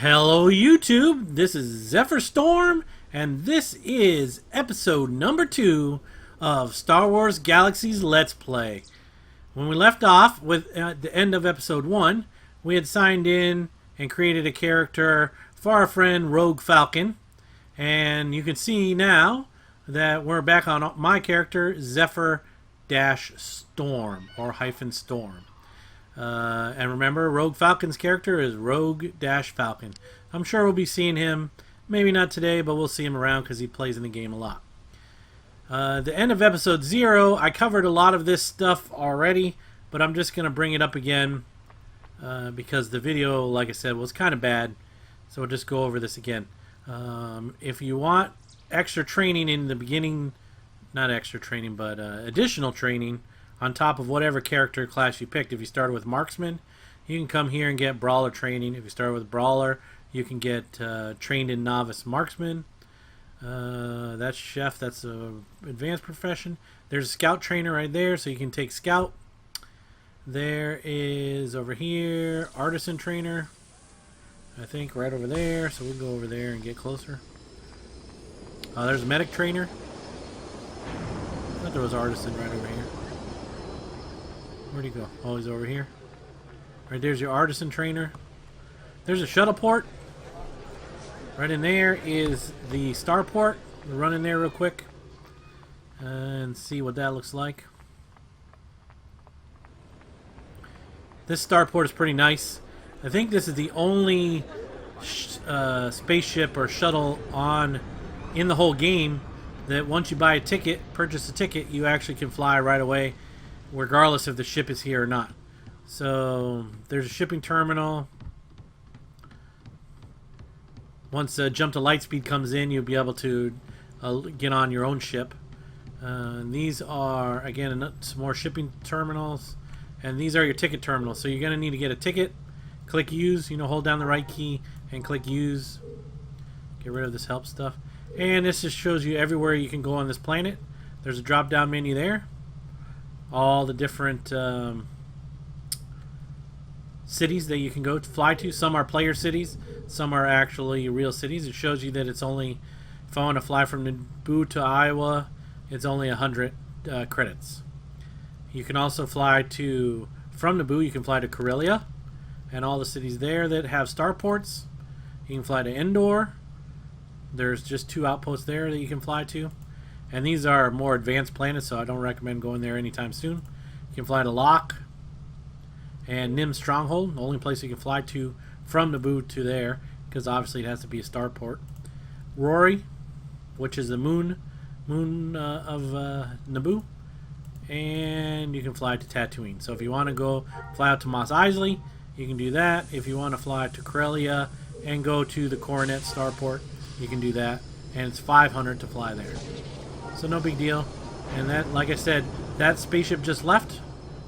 Hello YouTube, this is Zephyr-Storm, and this is episode number 2 of Star Wars Galaxies Let's Play. When we left off with the end of episode 1, we had signed in and created a character for our friend Rogue-Falcon, and you can see now that we're back on my character Zephyr-Storm, or -Storm. And remember, Rogue-Falcon's character is Rogue-Falcon. I'm sure we'll be seeing him, maybe not today, but we'll see him around because he plays in the game a lot. The end of episode 0, I covered a lot of this stuff already, but I'm just going to bring it up again because the video, like I said, was kind of bad. So we'll just go over this again. If you want extra training in the beginning, not extra training, but additional training, on top of whatever character class you picked. If you started with Marksman, you can come here and get Brawler Training. If you started with Brawler, you can get Trained in Novice Marksman. That's Chef, that's a advanced profession. There's a Scout Trainer right there, so you can take Scout. There is, over here, Artisan Trainer. I think right over there, so we'll go over there and get closer. There's a Medic Trainer. I thought there was Artisan right over here. Where'd he go? Oh, he's over here. Right there's your Artisan Trainer. There's a shuttle port. Right in there is the Starport. We'll run in there real quick and see what that looks like. This Starport is pretty nice. I think this is the only spaceship or shuttle in the whole game that once you buy a ticket, purchase a ticket, you actually can fly right away, regardless if the ship is here or not. So there's a shipping terminal. Once Jump to Lightspeed comes in, you'll be able to get on your own ship. These are, again, some more shipping terminals. And these are your ticket terminals. So you're going to need to get a ticket. Click Use. Hold down the right key and click Use. Get rid of this help stuff. And this just shows you everywhere you can go on this planet. There's a drop-down menu there. All the different cities that you can go fly to. Some are player cities, some are actually real cities. It shows you that it's only, if I want to fly from Naboo to Iowa, it's only 100 credits. You can also fly from Naboo, you can fly to Corellia and all the cities there that have starports. You can fly to Endor. There's just 2 outposts there that you can fly to. And these are more advanced planets, so I don't recommend going there anytime soon. You can fly to Locke and Nim Stronghold, the only place you can fly to from Naboo to there, because obviously it has to be a starport. Rory, which is the moon of Naboo, and you can fly to Tatooine. So if you want to go fly out to Mos Eisley, you can do that. If you want to fly to Corellia and go to the Coronet starport, you can do that, and it's 500 to fly there. So no big deal. And that, like I said, that spaceship just left,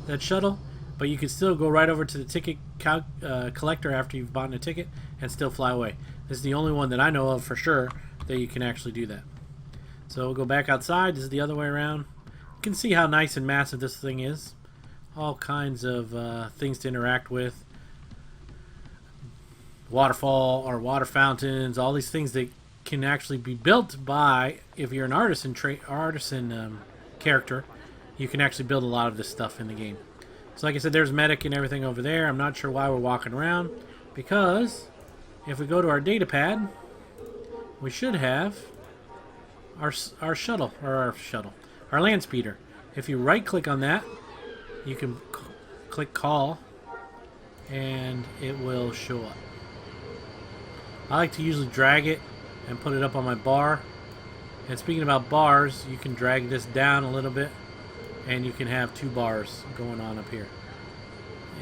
that shuttle, but you can still go right over to the ticket collector after you've bought a ticket and still fly away. This is the only one that I know of for sure that you can actually do that. So we'll go back outside. This is the other way around. You can see how nice and massive this thing is. All kinds of things to interact with. Waterfall or water fountains, all these things that can actually be built by, if you're an artisan character, you can actually build a lot of this stuff in the game. So like I said, there's medic and everything over there. I'm not sure why we're walking around, because if we go to our data pad, we should have our land speeder. If you right click on that, you can click call and it will show up. I like to usually drag it and put it up on my bar. And speaking about bars, you can drag this down a little bit and you can have 2 bars going on up here.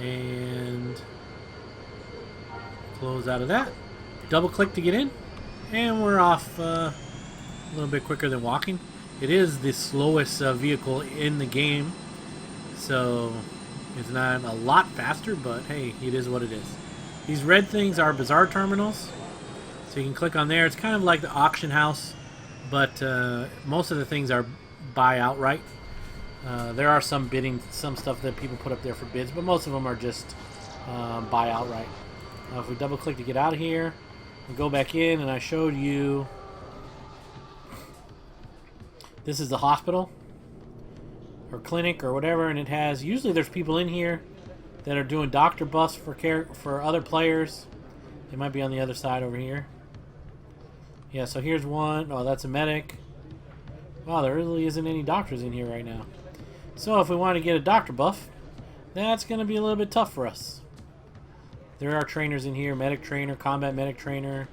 And close out of that. Double click to get in, and we're off a little bit quicker than walking. It is the slowest vehicle in the game, so it's not a lot faster, but hey, it is what it is. These red things are bazaar terminals. So you can click on there. It's kind of like the auction house, but most of the things are buy outright. There are some bidding, some stuff that people put up there for bids, but most of them are just buy outright. If we double click to get out of here, we go back in, and I showed you. This is the hospital or clinic or whatever, and it has, usually there's people in here that are doing doctor buffs for other players. They might be on the other side over here. Yeah, so here's one. Oh, that's a medic. Wow, there really isn't any doctors in here right now. So if we want to get a doctor buff, that's going to be a little bit tough for us. There are trainers in here, medic trainer, combat medic trainer.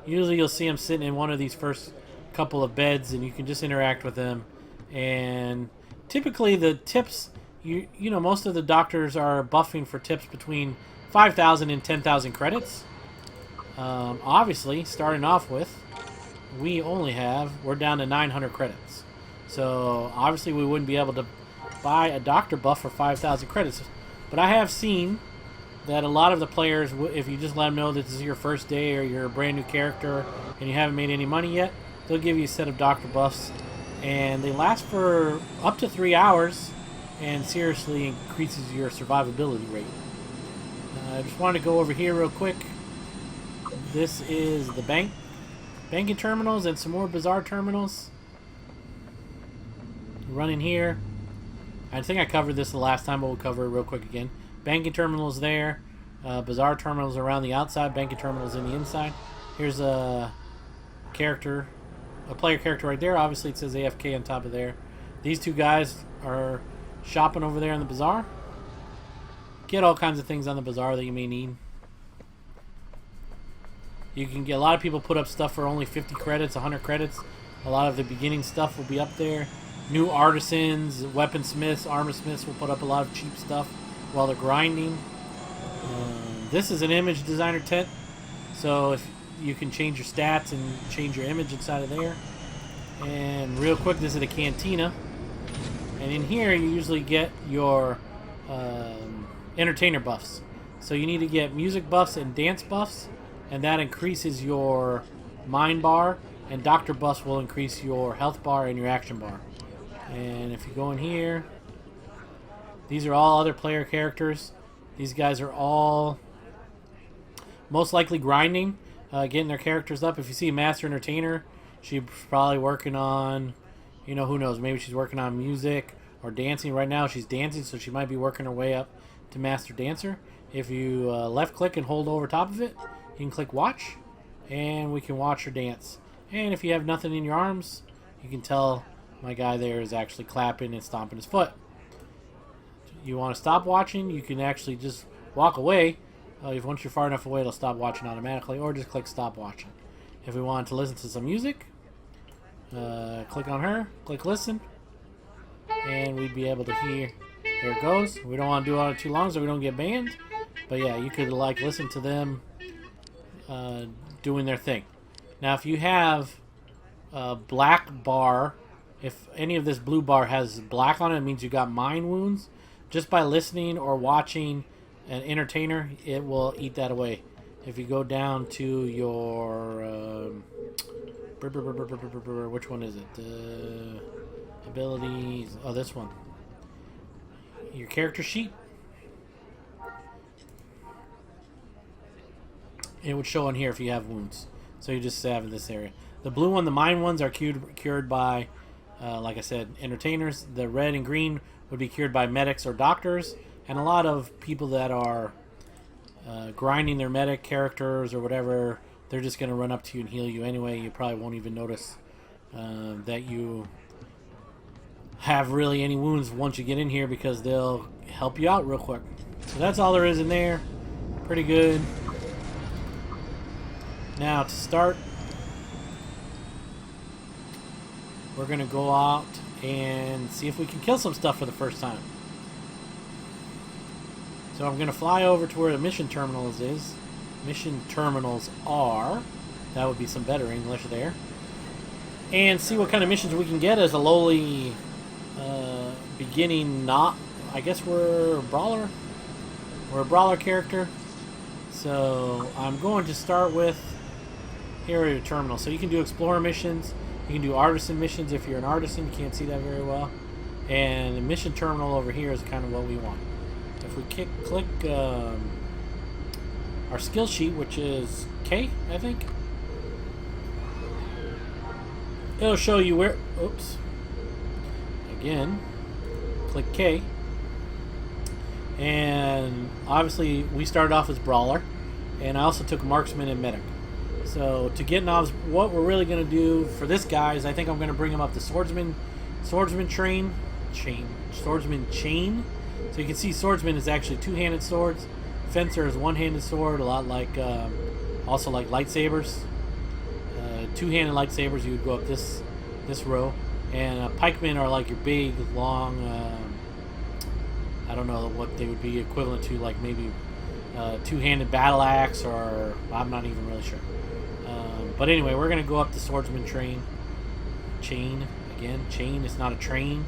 Usually you'll see them sitting in one of these first couple of beds, and you can just interact with them. And typically the tips, you know, most of the doctors are buffing for tips between 5,000 and 10,000 credits. Obviously, starting off with, we're down to 900 credits. So obviously we wouldn't be able to buy a doctor buff for 5,000 credits. But I have seen that a lot of the players, if you just let them know that this is your first day or you're a brand new character and you haven't made any money yet, they'll give you a set of doctor buffs. And they last for up to 3 hours and seriously increases your survivability rate. I just wanted to go over here real quick. This is the banking terminals and some more bizarre terminals. Run in here. I think I covered this the last time, but we'll cover it real quick again. Banking terminals there. Bizarre terminals around the outside. Banking terminals in the inside. Here's a character, a player character right there. Obviously it says AFK on top of there. These two guys are shopping over there in the bazaar. Get all kinds of things on the bazaar that you may need. You can get, a lot of people put up stuff for only 50 credits, 100 credits. A lot of the beginning stuff will be up there. New artisans, weaponsmiths, armorsmiths will put up a lot of cheap stuff while they're grinding. This is an image designer tent, so if you can change your stats and change your image inside of there. And real quick, this is the cantina. And in here, you usually get your entertainer buffs. So you need to get music buffs and dance buffs, and that increases your mind bar, and doctor buffs will increase your health bar and your action bar. And if you go in here, these are all other player characters. These guys are all most likely grinding, getting their characters up. If you see a Master Entertainer, she's probably working on, you know, who knows, maybe she's working on music or dancing. Right now she's dancing, so she might be working her way up to Master Dancer. If you left click and hold over top of it, you can click watch, and we can watch her dance. And if you have nothing in your arms, you can tell my guy there is actually clapping and stomping his foot. You want to stop watching, you can actually just walk away. Once you're far enough away, it'll stop watching automatically, or just click stop watching. If we want to listen to some music, click on her, click listen, and we'd be able to hear. There it goes. We don't want to do it too long so we don't get banned, but yeah, you could like listen to them doing their thing. Now if you have a black bar, if any of this blue bar has black on it, it means you got mind wounds. Just by listening or watching an entertainer, it will eat that away. If you go down to your which one is it? Abilities. Oh, this one. Your character sheet. It would show on here if you have wounds. So you just have in this area. The blue one, the mind ones, are cured by, like I said, entertainers. The red and green would be cured by medics or doctors. And a lot of people that are grinding their medic characters or whatever, they're just going to run up to you and heal you anyway. You probably won't even notice that you have really any wounds once you get in here, because they'll help you out real quick. So that's all there is in there. Pretty good. Now to start, we're going to go out and see if we can kill some stuff for the first time. So I'm going to fly over to where the mission terminals is. Mission terminals are. That would be some better English there. And see what kind of missions we can get as a lowly beginning. I guess we're a brawler. We're a brawler character. So I'm going to start with, here are your terminals. So you can do explorer missions. You can do artisan missions if you're an artisan. You can't see that very well. And the mission terminal over here is kind of what we want. If we click our skill sheet, which is K, I think. It'll show you where, oops, again, click K, and obviously we started off as Brawler, and I also took Marksman and Medic. So to get knobs, what we're really going to do for this guy is I think I'm going to bring him up to Swordsman chain. So you can see Swordsman is actually two-handed swords. Fencer is one-handed sword, a lot like, also like lightsabers. Two-handed lightsabers, you would go up this row. And pikemen are like your big, long, I don't know what they would be equivalent to, like maybe two-handed battle axe, or I'm not even really sure. But anyway, we're going to go up the Swordsman chain. Again, chain is not a train.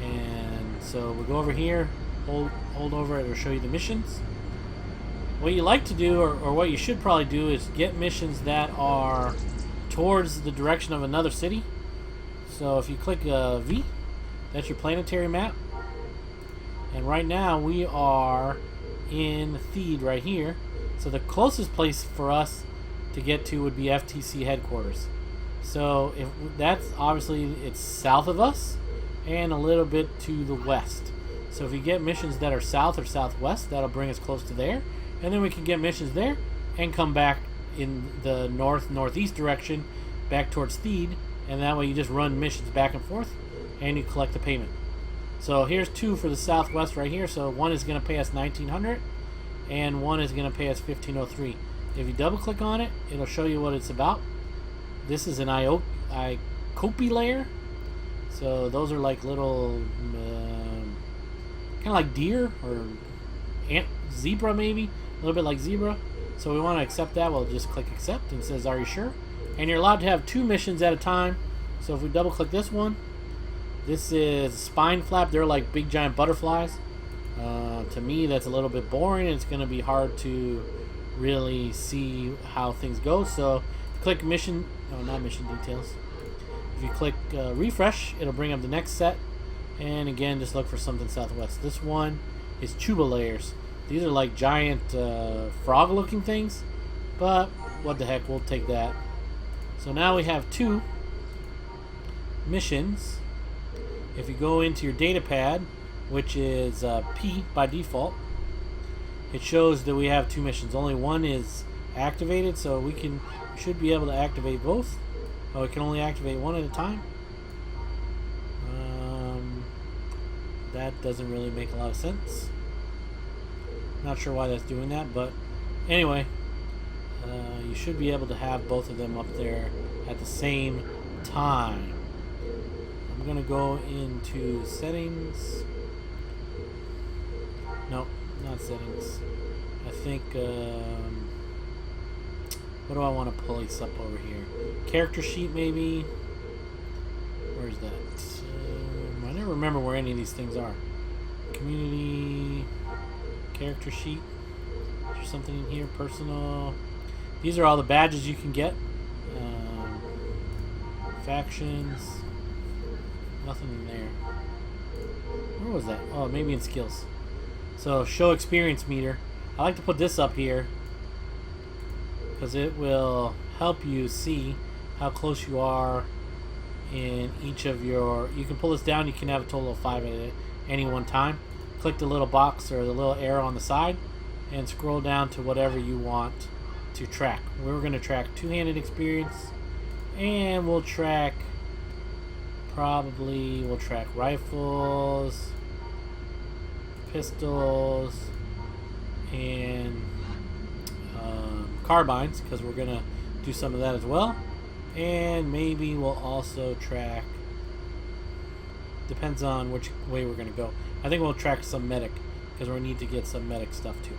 And so we'll go over here, hold over it, it'll show you the missions. What you like to do, or what you should probably do, is get missions that are towards the direction of another city. So if you click V, that's your planetary map. And right now we are in Theed right here. So the closest place for us to get to would be FTC headquarters. So if that's obviously, it's south of us and a little bit to the west. So if you get missions that are south or southwest, that'll bring us close to there. And then we can get missions there and come back in the northeast direction back towards Theed, and that way you just run missions back and forth and you collect the payment. So here's two for the southwest right here. So one is going to pay us 1900 and one is going to pay us 1503. If you double click on it, it'll show you what it's about. This is an Iokopi layer. So those are like little kind of like deer or zebra, maybe a little bit like zebra. So we want to accept that. We'll just click accept, and it says are you sure? And you're allowed to have 2 missions at a time. So if we double click this one, this is spine flap. They're like big giant butterflies. To me, that's a little bit boring. It's going to be hard to really see how things go. So click mission, no, not mission details. If you click refresh, it'll bring up the next set. And again, just look for something southwest. This one is tuba layers. These are like giant frog looking things, but what the heck, we'll take that. So now we have 2 missions. If you go into your data pad, which is P by default, it shows that we have 2 missions. Only one is activated, so we should be able to activate both. Oh, we can only activate one at a time. That doesn't really make a lot of sense. Not sure why that's doing that, but anyway, you should be able to have both of them up there at the same time. I'm going to go into settings. No, not settings. I think, what do I want to place up over here? Character sheet, maybe? Where's that? I never remember where any of these things are. Community, character sheet. Is there something in here? Personal. These are all the badges you can get. Factions. Nothing in there. Where was that? Oh, maybe in skills. So show experience meter. I like to put this up here because it will help you see how close you are in each of your. You can pull this down. You can have a total of 5 at any one time. Click the little box or the little arrow on the side and scroll down to whatever you want to track. We're going to track two-handed experience, and we'll track rifles, pistols, and carbines, because we're going to do some of that as well. And maybe we'll also track, depends on which way we're going to go. I think we'll track some medic, because we need to get some medic stuff too.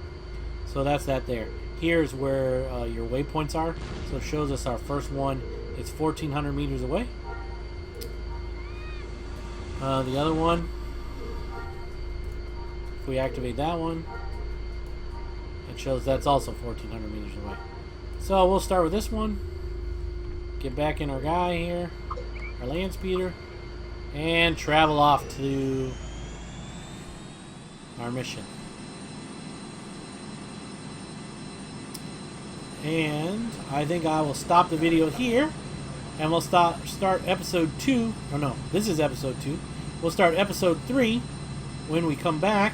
So that's that there. Here's where your waypoints are. So it shows us our first one. It's 1,400 meters away. The other one, if we activate that one, it shows that's also 1,400 meters away. So we'll start with this one. Get back in our guy here, our land speeder, and travel off to our mission. And I think I will stop the video here. And we'll start episode 2. Oh no, this is episode 2. We'll start episode 3 when we come back.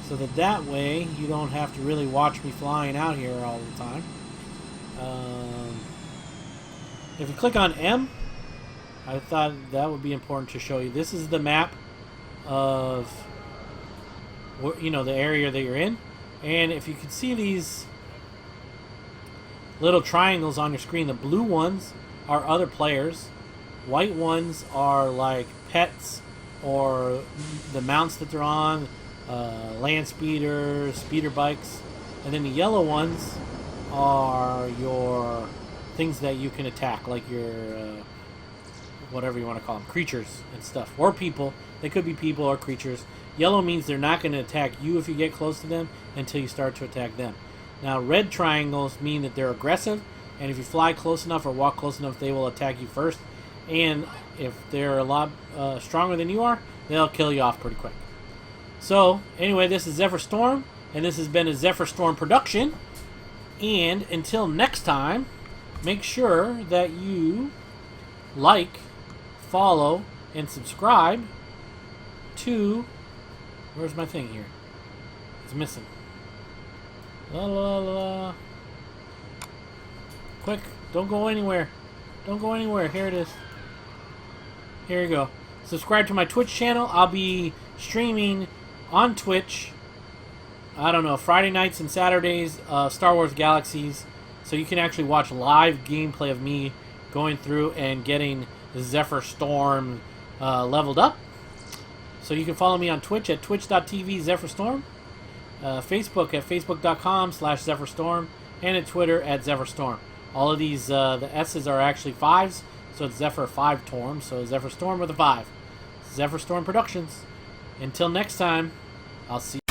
So that way you don't have to really watch me flying out here all the time. If you click on M, I thought that would be important to show you. This is the map of, you know, the area that you're in. And if you can see these little triangles on your screen, the blue ones are other players. White ones are like pets or the mounts that they're on, land speeders, speeder bikes. And then the yellow ones are your things that you can attack, like your whatever you want to call them, creatures and stuff, or people. They could be people or creatures. Yellow means they're not going to attack you if you get close to them until you start to attack them. Now red triangles mean that they're aggressive, and if you fly close enough or walk close enough, they will attack you first. And if they're a lot stronger than you are, they'll kill you off pretty quick. So anyway, this is Zephyr-Storm, and this has been a Zephyr-Storm production. And until next time, make sure that you like, follow, and subscribe to... Where's my thing here? It's missing. La la la. Quick, don't go anywhere. Don't go anywhere. Here it is. Here you go. Subscribe to my Twitch channel. I'll be streaming on Twitch, I don't know, Friday nights and Saturdays, Star Wars Galaxies. So you can actually watch live gameplay of me going through and getting Zephyr-Storm leveled up. So you can follow me on Twitch at twitch.tv Zephyr-Storm, Facebook at facebook.com/Zephyr-Storm, and at Twitter at Zephyr-Storm. All of these, the S's are actually 5s, so it's Zephyr-5-Torm, so Zephyr-Storm with a 5. Zephyr-Storm Productions. Until next time, I'll see you.